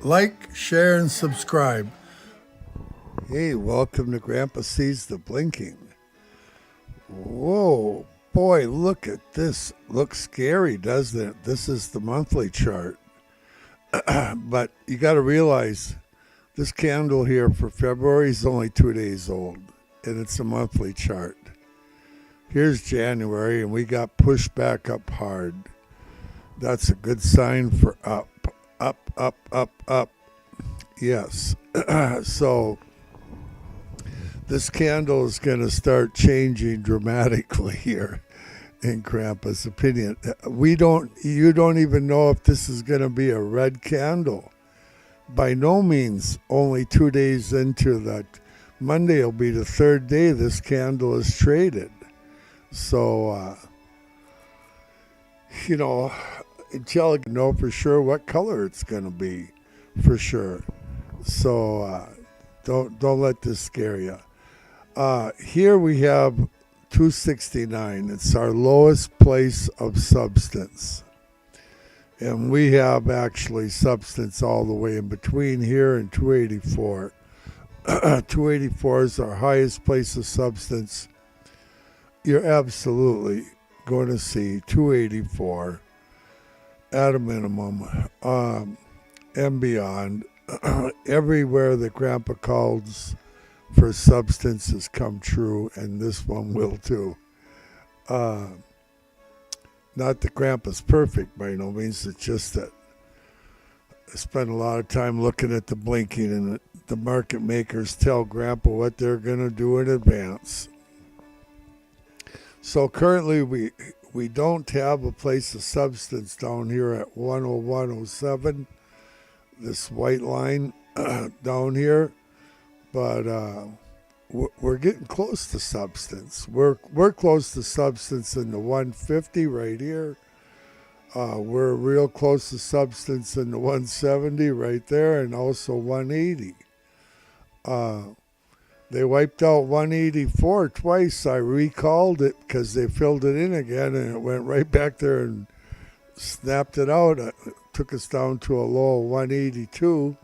Like, share, and subscribe. Hey, welcome to Grandpa Sees the Blinking. Whoa, boy, look at this. Looks scary, doesn't it? This is the monthly chart. But you got to realize this candle here for February is only 2 days old, and it's a monthly chart. Here's January, and we got pushed back up hard. That's a good sign for up, up. Yes. So this candle is going to start changing dramatically here in Grandpa's opinion. You don't even know if this is going to be a red candle. By no means, only 2 days into that. Monday will be the third day this candle is traded. So, until I know for sure what color it's going to be, for sure. So don't let this scare you. Here we have 269. It's our lowest place of substance. And we have actually substance all the way in between here and 284. 284 is our highest place of substance. You're absolutely going to see 284 at a minimum and beyond. Everywhere that Grandpa calls for substance has come true, and this one will too. Not that Grandpa's perfect by no means, it's just that I spend a lot of time looking at the blinking, and the market makers tell Grandpa what they're going to do in advance. So currently we don't have a place of substance down here at 101.07, this white line down here, but we're getting close to substance. We're close to substance in the 150 right here. We're real close to substance in the 170 right there, and also 180. They wiped out 184 twice. I recalled it because they filled it in again, and it went right back there and snapped it out. It took us down to a low of 182.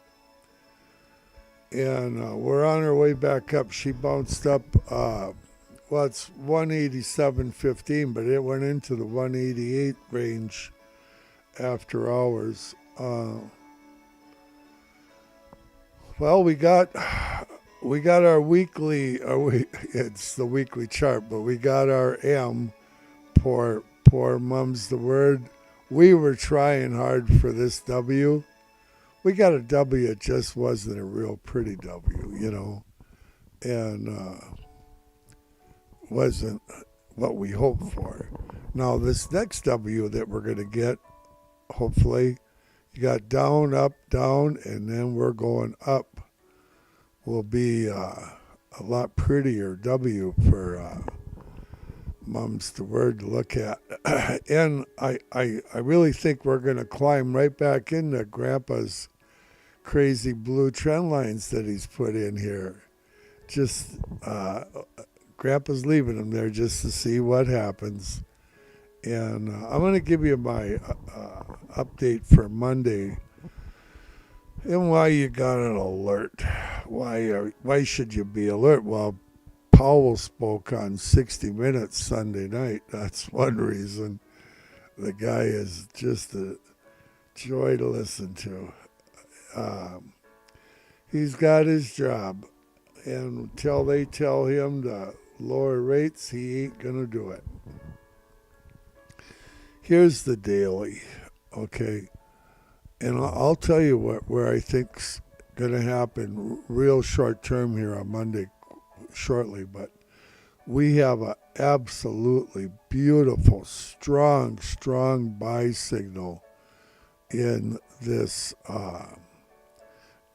And we're on our way back up. She bounced up, it's 187.15, but it went into the 188 range after hours. We got our weekly, it's the weekly chart, but we got our M. Poor mum's the word. We were trying hard for this W. We got a W, it just wasn't a real pretty W, and wasn't what we hoped for. Now, this next W that we're going to get, hopefully, you got down, up, down, and then we're going up. Will be a lot prettier W for mum's the word to look at. And I really think we're going to climb right back into Grandpa's crazy blue trend lines that he's put in here. Just Grandpa's leaving them there just to see what happens. And I'm going to give you my update for Monday and why you got an alert. Why should you be alert? Well, Powell spoke on 60 Minutes Sunday night. That's one reason. The guy is just a joy to listen to. He's got his job, and until they tell him to lower rates, he ain't going to do it. Here's the daily, okay? And I'll tell you where I think's going to happen real short term here on Monday shortly, but we have an absolutely beautiful, strong buy signal in this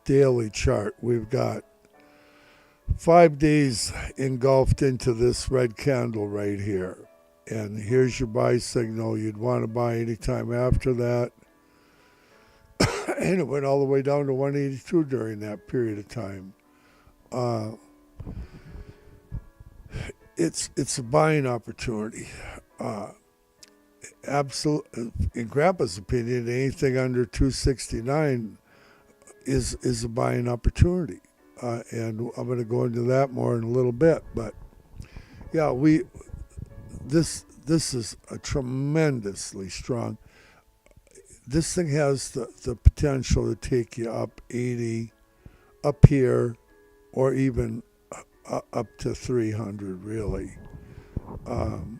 daily chart. We've got 5 days engulfed into this red candle right here. And here's your buy signal. You'd want to buy anytime after that. And it went all the way down to 182 during that period of time. It's a buying opportunity. Absolute, in Grandpa's opinion, anything under 269 is a buying opportunity. And I'm going to go into that more in a little bit. But yeah, this is a tremendously strong. This thing has the potential to take you up 80, up here, or even up to 300, really. Um,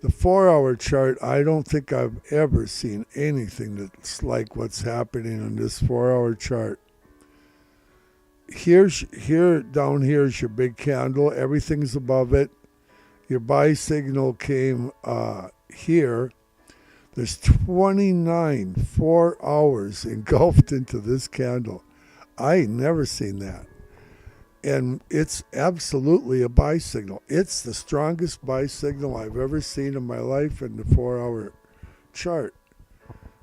the 4 hour chart, I don't think I've ever seen anything that's like what's happening in this 4 hour chart. Down here is your big candle. Everything's above it. Your buy signal came here. There's 29 4 hours engulfed into this candle. I ain't never seen that. And it's absolutely a buy signal. It's the strongest buy signal I've ever seen in my life in the 4 hour chart.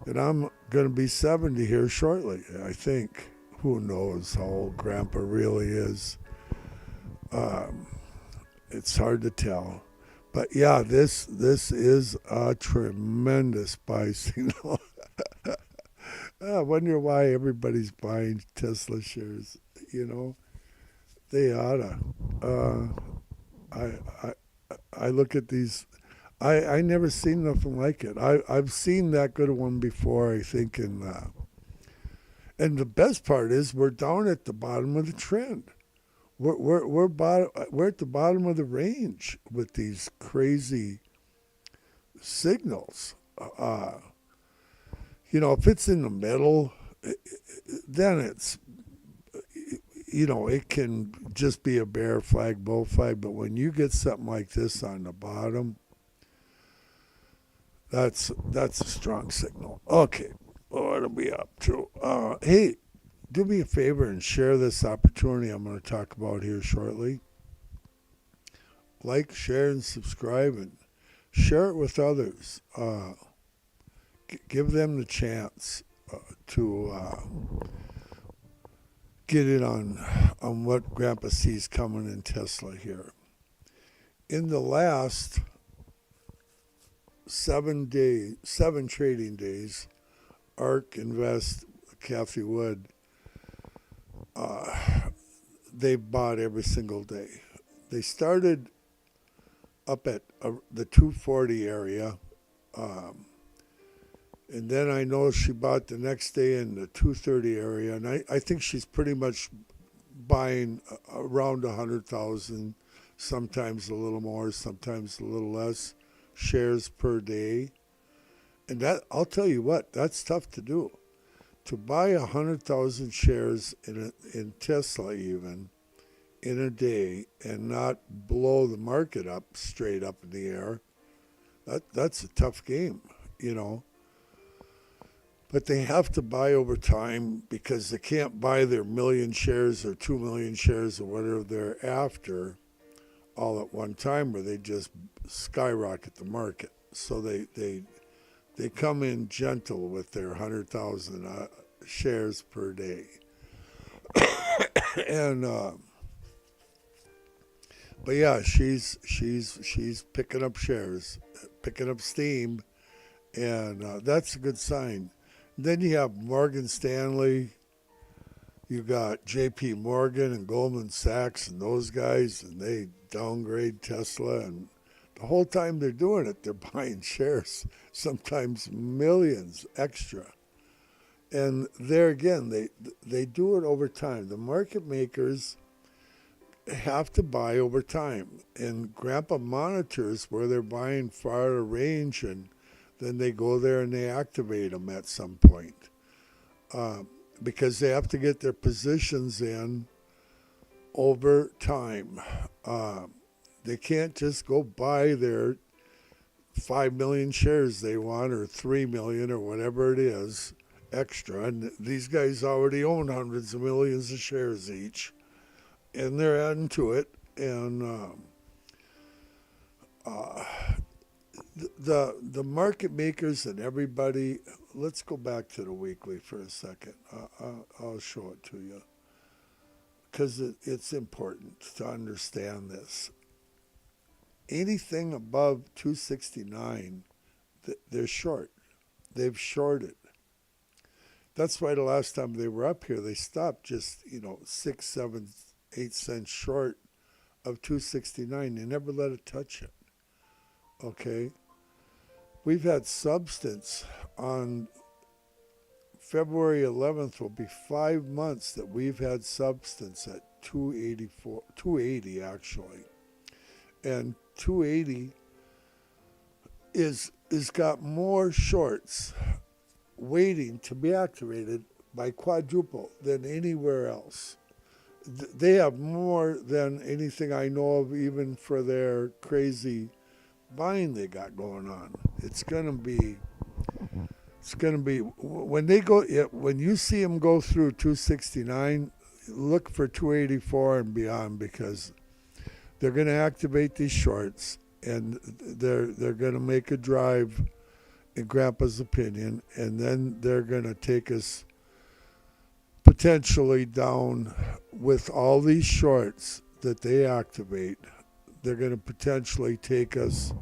And I'm going to be 70 here shortly, I think. Who knows how old Grandpa really is? It's hard to tell. But yeah, this is a tremendous buy signal. I wonder why everybody's buying Tesla shares. You know, they oughta. I look at these. I never seen nothing like it. I've seen that good one before. I think and the best part is we're down at the bottom of the trend. We're at the bottom of the range with these crazy signals. If it's in the middle, then it's, it can just be a bear flag, bull flag. But when you get something like this on the bottom, that's a strong signal. Okay, what are we up to? Hey, do me a favor and share this opportunity I'm going to talk about here shortly. Like, share, and subscribe, and share it with others. Give them the chance to get in on what Grandpa sees coming in Tesla here. In the last 7 trading days, ARK Invest, Cathie Wood, they bought every single day. They started up at the 240 area, and then I know she bought the next day in the 230 area, and I think she's pretty much buying around 100,000, sometimes a little more, sometimes a little less shares per day. And that, I'll tell you what, that's tough to do. To buy 100,000 shares in Tesla even in a day and not blow the market up straight up in the air, that's a tough game, But they have to buy over time because they can't buy their million shares or 2 million shares or whatever they're after all at one time, where they just skyrocket the market. So they come in gentle with their 100,000 shares per day, and but yeah, she's picking up shares, picking up steam, and that's a good sign. Then you have Morgan Stanley, you got J.P. Morgan and Goldman Sachs and those guys, and they downgrade Tesla, and the whole time they're doing it, they're buying shares, sometimes millions extra. And there again, they do it over time. The market makers have to buy over time, and Grandpa monitors where they're buying far to range, and then they go there and they activate them at some point, because they have to get their positions in over time. They can't just go buy their 5 million shares they want, or 3 million, or whatever it is extra. And these guys already own hundreds of millions of shares each, and they're adding to it. And the market makers and everybody. Let's go back to the weekly for a second. I'll show it to you because it's important to understand this. Anything above 269, they're short. They've shorted. That's why the last time they were up here, they stopped just 6, 7, 8 cents short of 269. They never let it touch it. Okay, we've had substance on February 11th will be 5 months that we've had substance at 284, 280 actually, and 280 is got more shorts waiting to be activated by quadruple than anywhere else. They have more than anything I know of, even for their crazy buying they got going on. It's gonna be when they go, when you see them go through 269, look for 284 and beyond, because they're going to activate these shorts, and they're going to make a drive, in Grandpa's opinion, and then they're going to take us potentially down with all these shorts that they activate. They're going to potentially take us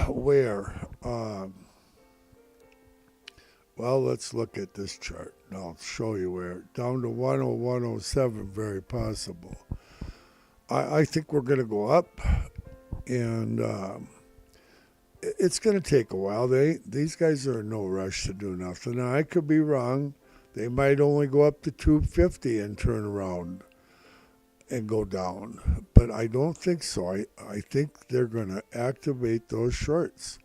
where? Well, let's look at this chart. And I'll show you where. Down to 10107, very possible. I think we're going to go up, and it's going to take a while. These guys are in no rush to do nothing. Now, I could be wrong. They might only go up to 250 and turn around and go down. But I don't think so. I think they're going to activate those shorts.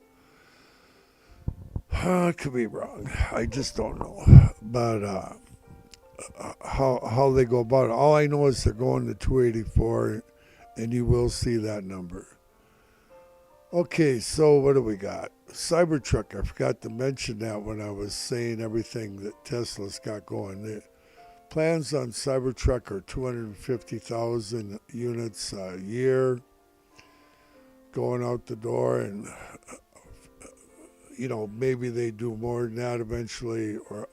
I could be wrong. I just don't know. But how they go about it. All I know is they're going to 284, and you will see that number. Okay, so what do we got? Cybertruck. I forgot to mention that when I was saying everything that Tesla's got going. The plans on Cybertruck are 250,000 units a year going out the door, and maybe they do more than that eventually, or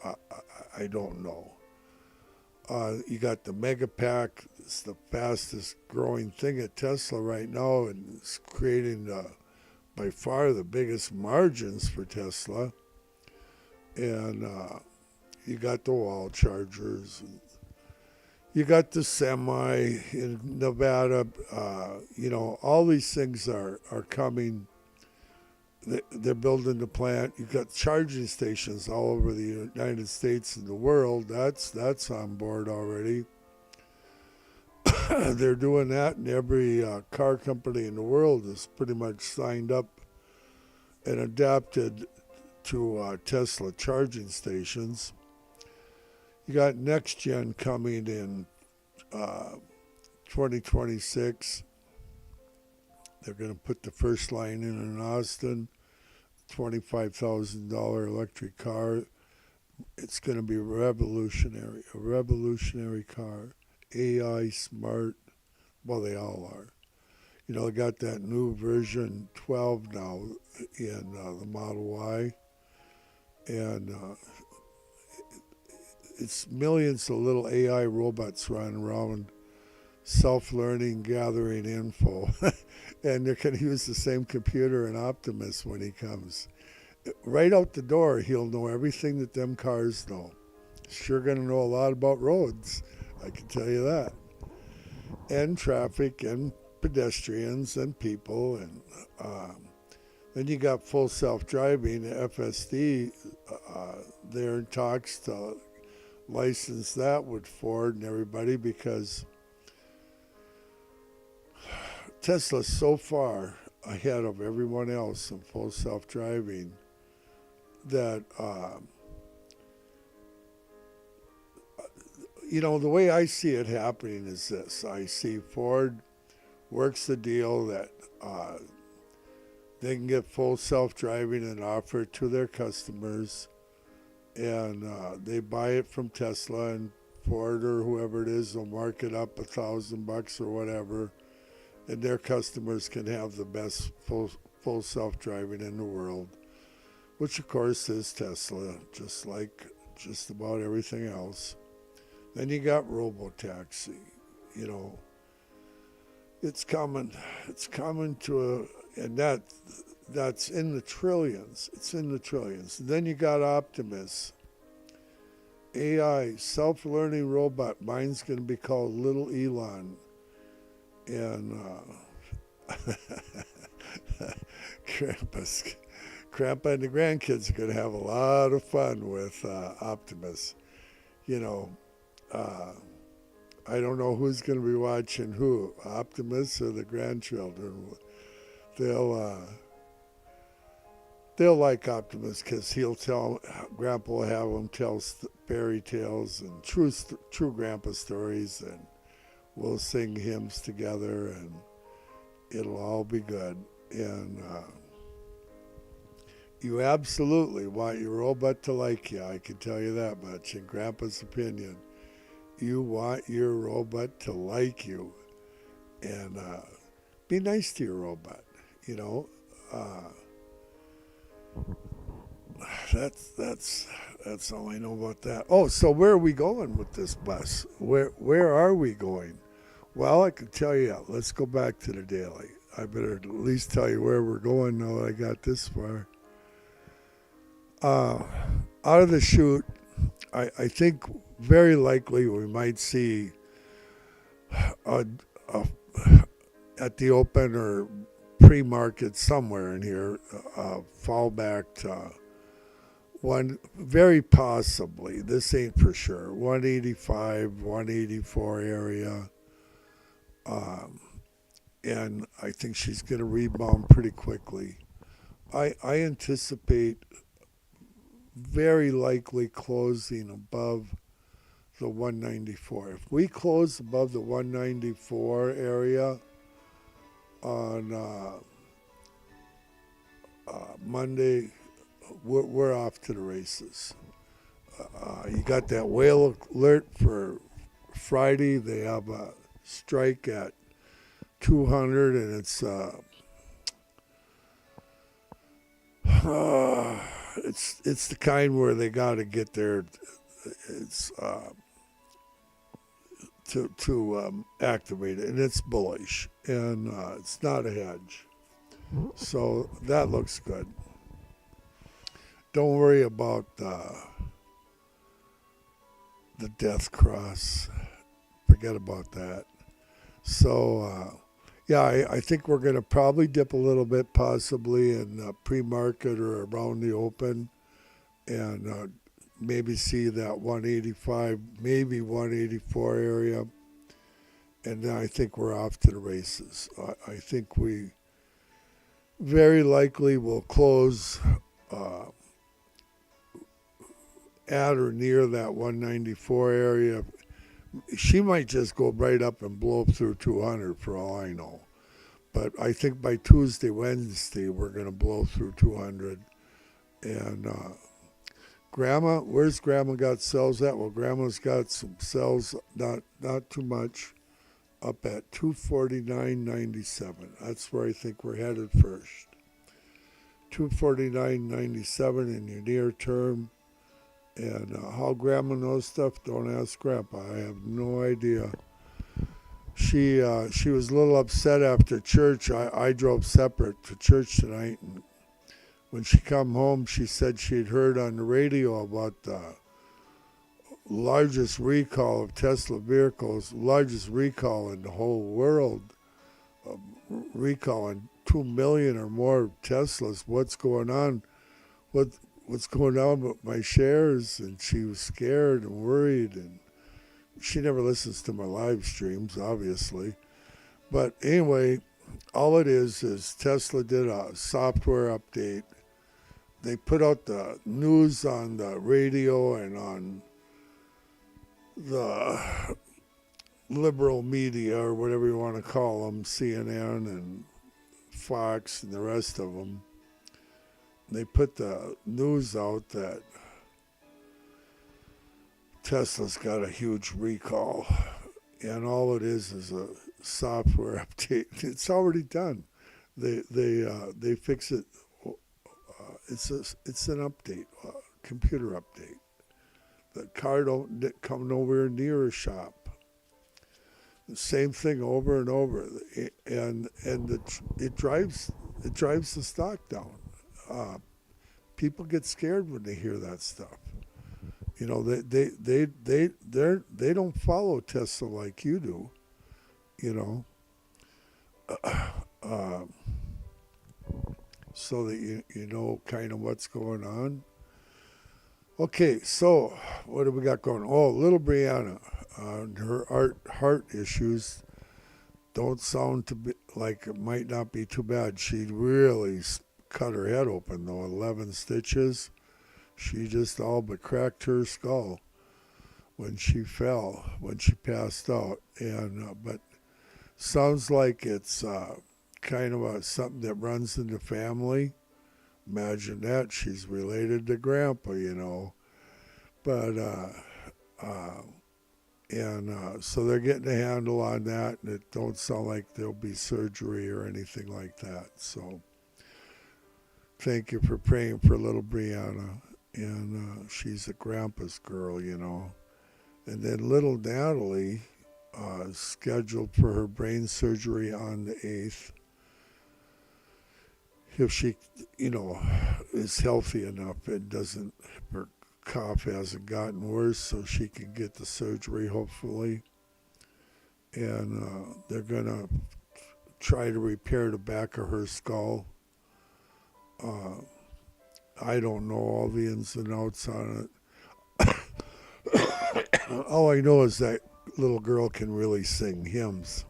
I don't know. You got the Mega Pack. It's the fastest growing thing at Tesla right now, and it's creating by far the biggest margins for Tesla. And you got the wall chargers. You got the semi in Nevada. All these things are coming. They're building the plant. You've got charging stations all over the United States and the world. That's on board already. They're doing that, and every car company in the world is pretty much signed up and adapted to Tesla charging stations. You got next gen coming in 2026. They're going to put the first line in Austin, $25,000 electric car. It's going to be revolutionary, a revolutionary car. AI, smart, well, they all are. They got that new version 12 now in the Model Y, and it's millions of little AI robots running around, self-learning, gathering info. And they're going to use the same computer in Optimus when he comes. Right out the door, he'll know everything that them cars know. Sure going to know a lot about roads, I can tell you that. And traffic and pedestrians and people. And then you got full self-driving, FSD. They're in talks to license that with Ford and everybody, because Tesla's so far ahead of everyone else in full self-driving that, the way I see it happening is this. I see Ford works the deal that they can get full self-driving and offer it to their customers, and they buy it from Tesla, and Ford or whoever it is will mark it up $1,000 or whatever, and their customers can have the best full self-driving in the world, which of course is Tesla, just like just about everything else. Then you got robotaxi. It's coming to and that's in the trillions. It's in the trillions. Then you got Optimus. AI, self-learning robot. Mine's going to be called Little Elon. And Krampus. Grandpa and the grandkids are going to have a lot of fun with Optimus. You know, I don't know who's going to be watching who, Optimus or the grandchildren. They'll they'll like Optimus because he'll tell, Grandpa will have them tell fairy tales and true Grandpa stories, and we'll sing hymns together, and it'll all be good. And you absolutely want your robot to like you. I can tell you that much. In Grandpa's opinion, you want your robot to like you, and be nice to your robot. You know, that's all I know about that. Oh, so where are we going with this bus? Where are we going? Well, I can tell you. Let's go back to the daily. I better at least tell you where we're going now that I got this far. Out of the chute, I think very likely we might see a, at the open or pre-market somewhere in here fall back to one, very possibly, this ain't for sure, 185, 184 area. And I think she's going to rebound pretty quickly. I anticipate very likely closing above the 194. If we close above the 194 area on Monday, we're off to the races. You got that whale alert for Friday. They have a strike at 200, and it's the kind where they got to get there. It's to activate it, and it's bullish, and it's not a hedge, so that looks good. Don't worry about the death cross. Forget about that. So yeah, I think we're going to probably dip a little bit, possibly in pre-market or around the open, and maybe see that 185, maybe 184 area, and then I think we're off to the races. I think we very likely will close at or near that 194 area. She might just go right up and blow up through 200 for all I know. But I think by Tuesday, Wednesday, we're going to blow through 200. And Grandma, where's Grandma got cells at? Well, Grandma's got some cells, not too much, up at 249.97. That's where I think we're headed first. 249.97 in your near term. And how Grandma knows stuff, don't ask Grandpa. I have no idea. She was a little upset after church. I drove separate to church tonight, and when she come home, she said she'd heard on the radio about the largest recall of Tesla vehicles, largest recall in the whole world, recalling 2 million or more Teslas. What's going on? What's going on with my shares? And she was scared and worried, and she never listens to my live streams, obviously. But anyway, all it is Tesla did a software update. They put out the news on the radio and on the liberal media, or whatever you want to call them, CNN and Fox and the rest of them. They put the news out that Tesla's got a huge recall, and all it is a software update. It's already done. They fix it. It's an update, computer update. The car don't come nowhere near a shop. The same thing over and over, and it drives the stock down. People get scared when they hear that stuff. You know, they don't follow Tesla like you do. You know, uh, so that you know kind of what's going on. Okay, so what do we got going? Oh, little Brianna, her heart issues don't sound to be like it might not be too bad. She really cut her head open though, 11 stitches. She just all but cracked her skull when she fell, when she passed out. And but sounds like it's kind of something that runs in the family. Imagine that she's related to Grandpa, you know. But uh, so they're getting a handle on that, and it don't sound like there'll be surgery or anything like that. So thank you for praying for little Brianna, and she's a grandpa's girl, you know. And then little Natalie, scheduled for her brain surgery on the 8th. If she, you know, is healthy enough and doesn't, her cough hasn't gotten worse, so she can get the surgery hopefully. And they're gonna try to repair the back of her skull. Uh, I don't know all the ins and outs on it. All I know is that little girl can really sing hymns.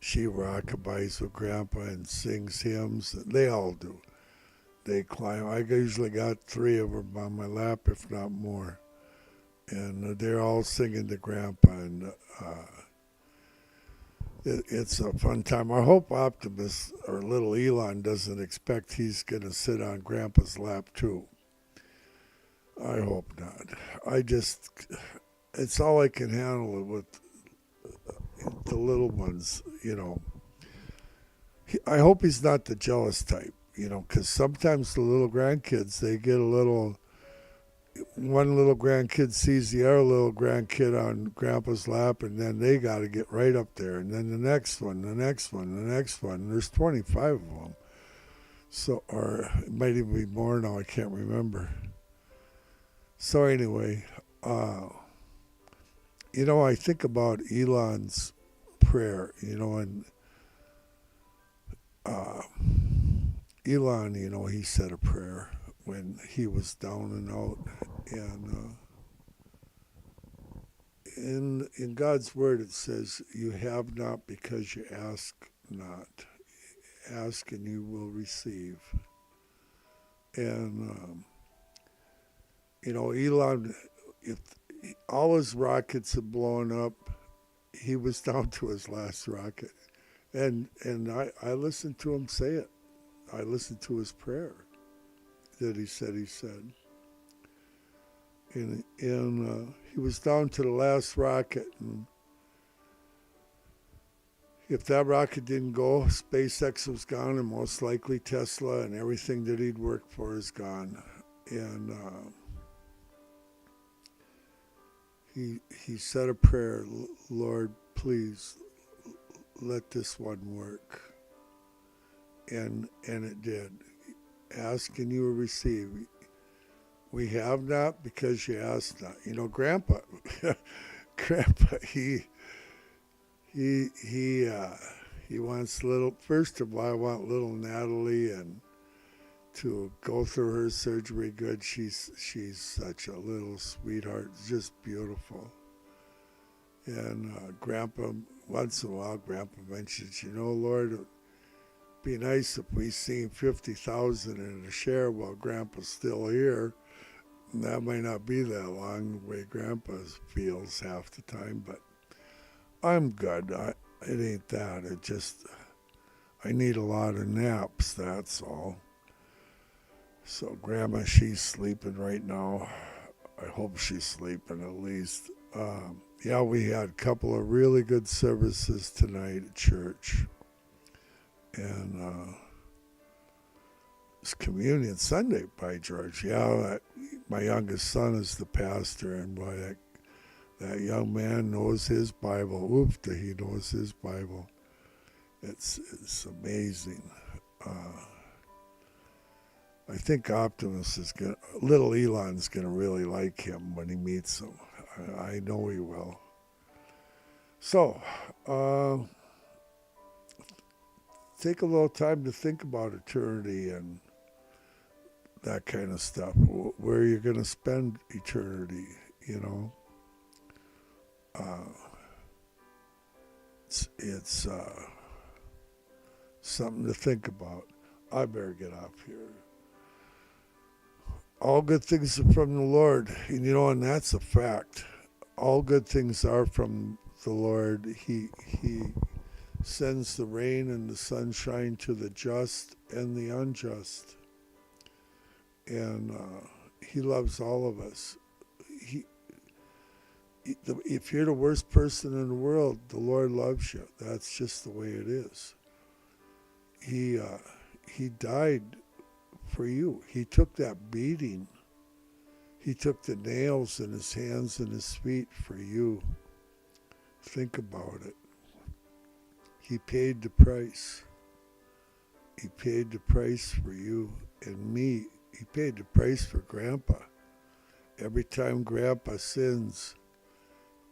She rockabye's with Grandpa and sings hymns. They all do. They climb. I usually got 3 of them on my lap, if not more. And they're all singing to Grandpa. And it's a fun time. I hope Optimus, or little Elon, doesn't expect he's going to sit on Grandpa's lap, too. I hope not. It's all I can handle with the little ones, you know. I hope he's not the jealous type, you know, because sometimes the little grandkids, they get a little. One little grandkid sees the other little grandkid on Grandpa's lap, and then they got to get right up there. And then the next one, the next one, the next one. And there's 25 of them. So, or it might even be more now, I can't remember. So, anyway, you know, I think about Elon's prayer, you know, and Elon, you know, he said a prayer when he was down and out. And in God's word it says, you have not because you ask not. Ask and you will receive. And, you know, Elon, if all his rockets had blown up, he was down to his last rocket. And I listened to him say it. I listened to his prayer that he said. And he was down to the last rocket. And if that rocket didn't go, SpaceX was gone, and most likely Tesla and everything that he'd worked for is gone. And he said a prayer, Lord, please let this one work. And it did. Ask and you will receive. We have not because you ask not. You know, Grandpa, he wants little. First of all, I want little Natalie and to go through her surgery good. She's such a little sweetheart, just beautiful. And Grandpa, once in a while, Grandpa mentions, you know, Lord, it'd be nice if we seen 50,000 in a share while Grandpa's still here. And that might not be that long, the way Grandpa feels half the time, but I'm good. It ain't that. It just, I need a lot of naps, that's all. So Grandma, she's sleeping right now. I hope she's sleeping at least. Yeah, we had a couple of really good services tonight at church. And it's Communion Sunday, by George. Yeah, my youngest son is the pastor, and boy, that young man knows his Bible. Oofta, he knows his Bible. It's amazing. I think Optimus is going to, little Elon's going to really like him when he meets him. I know he will. So, take a little time to think about eternity and that kind of stuff, where you're going to spend eternity, you know. It's something to think about. I better get off here. All good things are from the Lord, and and that's a fact. All good things are from the Lord. He sends the rain and the sunshine to the just and the unjust, and He loves all of us. He, if you're the worst person in the world, the Lord loves you. That's just the way it is. He died for you. He took that beating. He took the nails in his hands and his feet for you. Think about it. He paid the price. He paid the price for you and me. He paid the price for Grandpa. Every time Grandpa sins,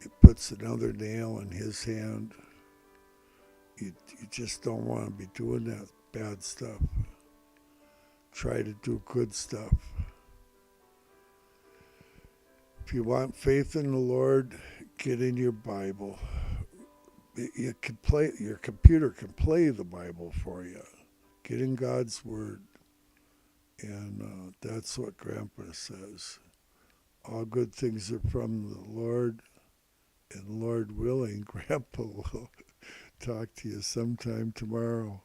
it puts another nail in his hand. You just don't want to be doing that bad stuff. Try to do good stuff. If you want faith in the Lord, get in your Bible. You can play. Your computer can play the Bible for you. Get in God's Word, and that's what Grandpa says. All good things are from the Lord, and Lord willing, Grandpa will talk to you sometime tomorrow.